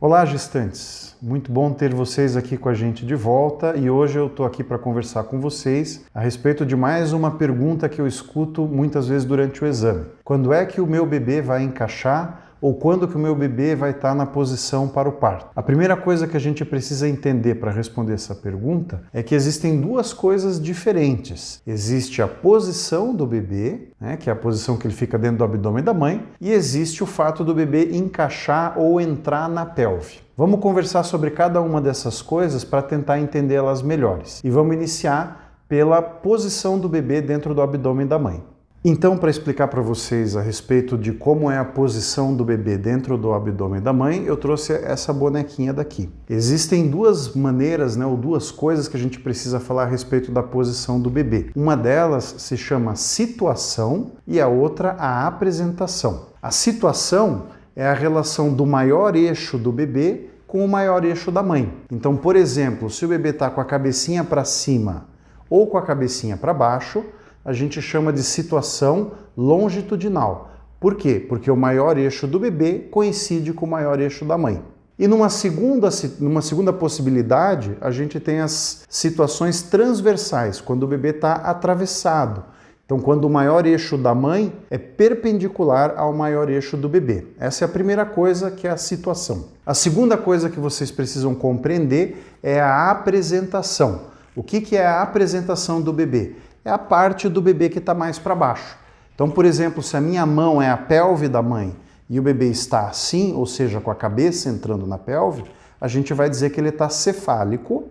Olá, gestantes! Muito bom ter vocês aqui com a gente de volta e hoje eu estou aqui para conversar com vocês a respeito de mais uma pergunta que eu escuto muitas vezes durante o exame. Quando é que o meu bebê vai encaixar? Ou quando que o meu bebê vai estar na posição para o parto? A primeira coisa que a gente precisa entender para responder essa pergunta é que existem duas coisas diferentes. Existe a posição do bebê, que é a posição que ele fica dentro do abdômen da mãe, e existe o fato do bebê encaixar ou entrar na pelve. Vamos conversar sobre cada uma dessas coisas para tentar entendê-las melhores. E vamos iniciar pela posição do bebê dentro do abdômen da mãe. Então, para explicar para vocês a respeito de como é a posição do bebê dentro do abdômen da mãe, eu trouxe essa bonequinha daqui. Existem duas maneiras, ou duas coisas que a gente precisa falar a respeito da posição do bebê. Uma delas se chama situação e a outra a apresentação. A situação é a relação do maior eixo do bebê com o maior eixo da mãe. Então, por exemplo, se o bebê está com a cabecinha para cima ou com a cabecinha para baixo, a gente chama de situação longitudinal. Por quê? Porque o maior eixo do bebê coincide com o maior eixo da mãe. E numa segunda possibilidade, a gente tem as situações transversais, quando o bebê está atravessado. Então, quando o maior eixo da mãe é perpendicular ao maior eixo do bebê. Essa é a primeira coisa, que é a situação. A segunda coisa que vocês precisam compreender é a apresentação. O que é a apresentação do bebê? É a parte do bebê que está mais para baixo. Então, por exemplo, se a minha mão é a pelve da mãe e o bebê está assim, ou seja, com a cabeça entrando na pelve, a gente vai dizer que ele está cefálico.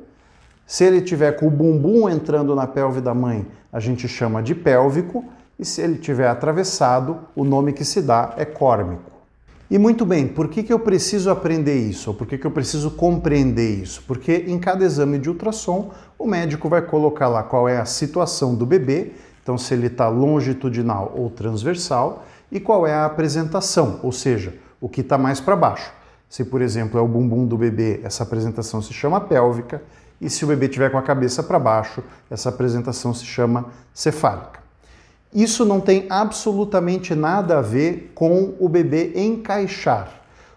Se ele tiver com o bumbum entrando na pelve da mãe, a gente chama de pélvico. E se ele tiver atravessado, o nome que se dá é córmico. E muito bem, por que eu preciso aprender isso? Ou por que eu preciso compreender isso? Porque em cada exame de ultrassom, o médico vai colocar lá qual é a situação do bebê, então se ele está longitudinal ou transversal, e qual é a apresentação, ou seja, o que está mais para baixo. Se, por exemplo, é o bumbum do bebê, essa apresentação se chama pélvica, e se o bebê tiver com a cabeça para baixo, essa apresentação se chama cefálica. Isso não tem absolutamente nada a ver com o bebê encaixar.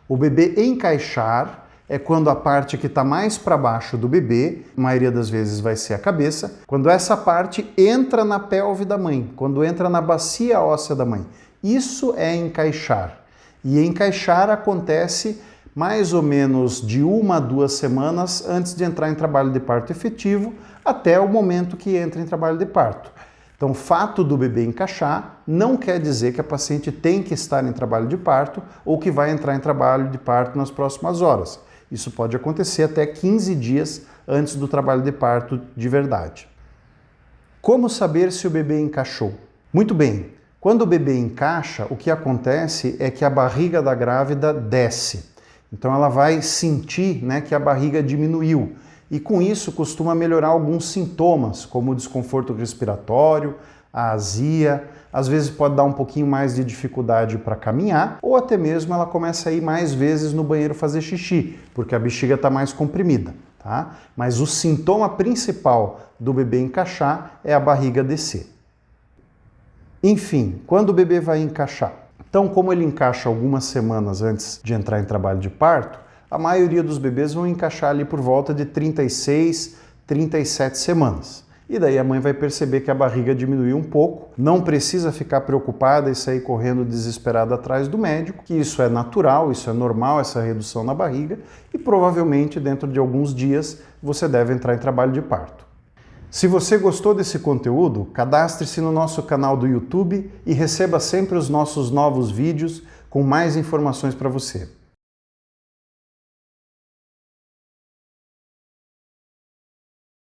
O bebê encaixar é quando a parte que está mais para baixo do bebê, a maioria das vezes vai ser a cabeça, quando essa parte entra na pelve da mãe, quando entra na bacia óssea da mãe. Isso é encaixar. E encaixar acontece mais ou menos de 1 a 2 semanas antes de entrar em trabalho de parto efetivo, até o momento que entra em trabalho de parto. Então, o fato do bebê encaixar não quer dizer que a paciente tem que estar em trabalho de parto ou que vai entrar em trabalho de parto nas próximas horas. Isso pode acontecer até 15 dias antes do trabalho de parto de verdade. Como saber se o bebê encaixou? Muito bem, quando o bebê encaixa, o que acontece é que a barriga da grávida desce. Então, ela vai sentir, que a barriga diminuiu. E com isso costuma melhorar alguns sintomas, como o desconforto respiratório, a azia, às vezes pode dar um pouquinho mais de dificuldade para caminhar, ou até mesmo ela começa a ir mais vezes no banheiro fazer xixi, porque a bexiga está mais comprimida, tá? Mas o sintoma principal do bebê encaixar é a barriga descer. Enfim, quando o bebê vai encaixar? Então, como ele encaixa algumas semanas antes de entrar em trabalho de parto, a maioria dos bebês vão encaixar ali por volta de 36, 37 semanas. E daí a mãe vai perceber que a barriga diminuiu um pouco, não precisa ficar preocupada e sair correndo desesperada atrás do médico, que isso é natural, isso é normal, essa redução na barriga, e provavelmente dentro de alguns dias você deve entrar em trabalho de parto. Se você gostou desse conteúdo, cadastre-se no nosso canal do YouTube e receba sempre os nossos novos vídeos com mais informações para você.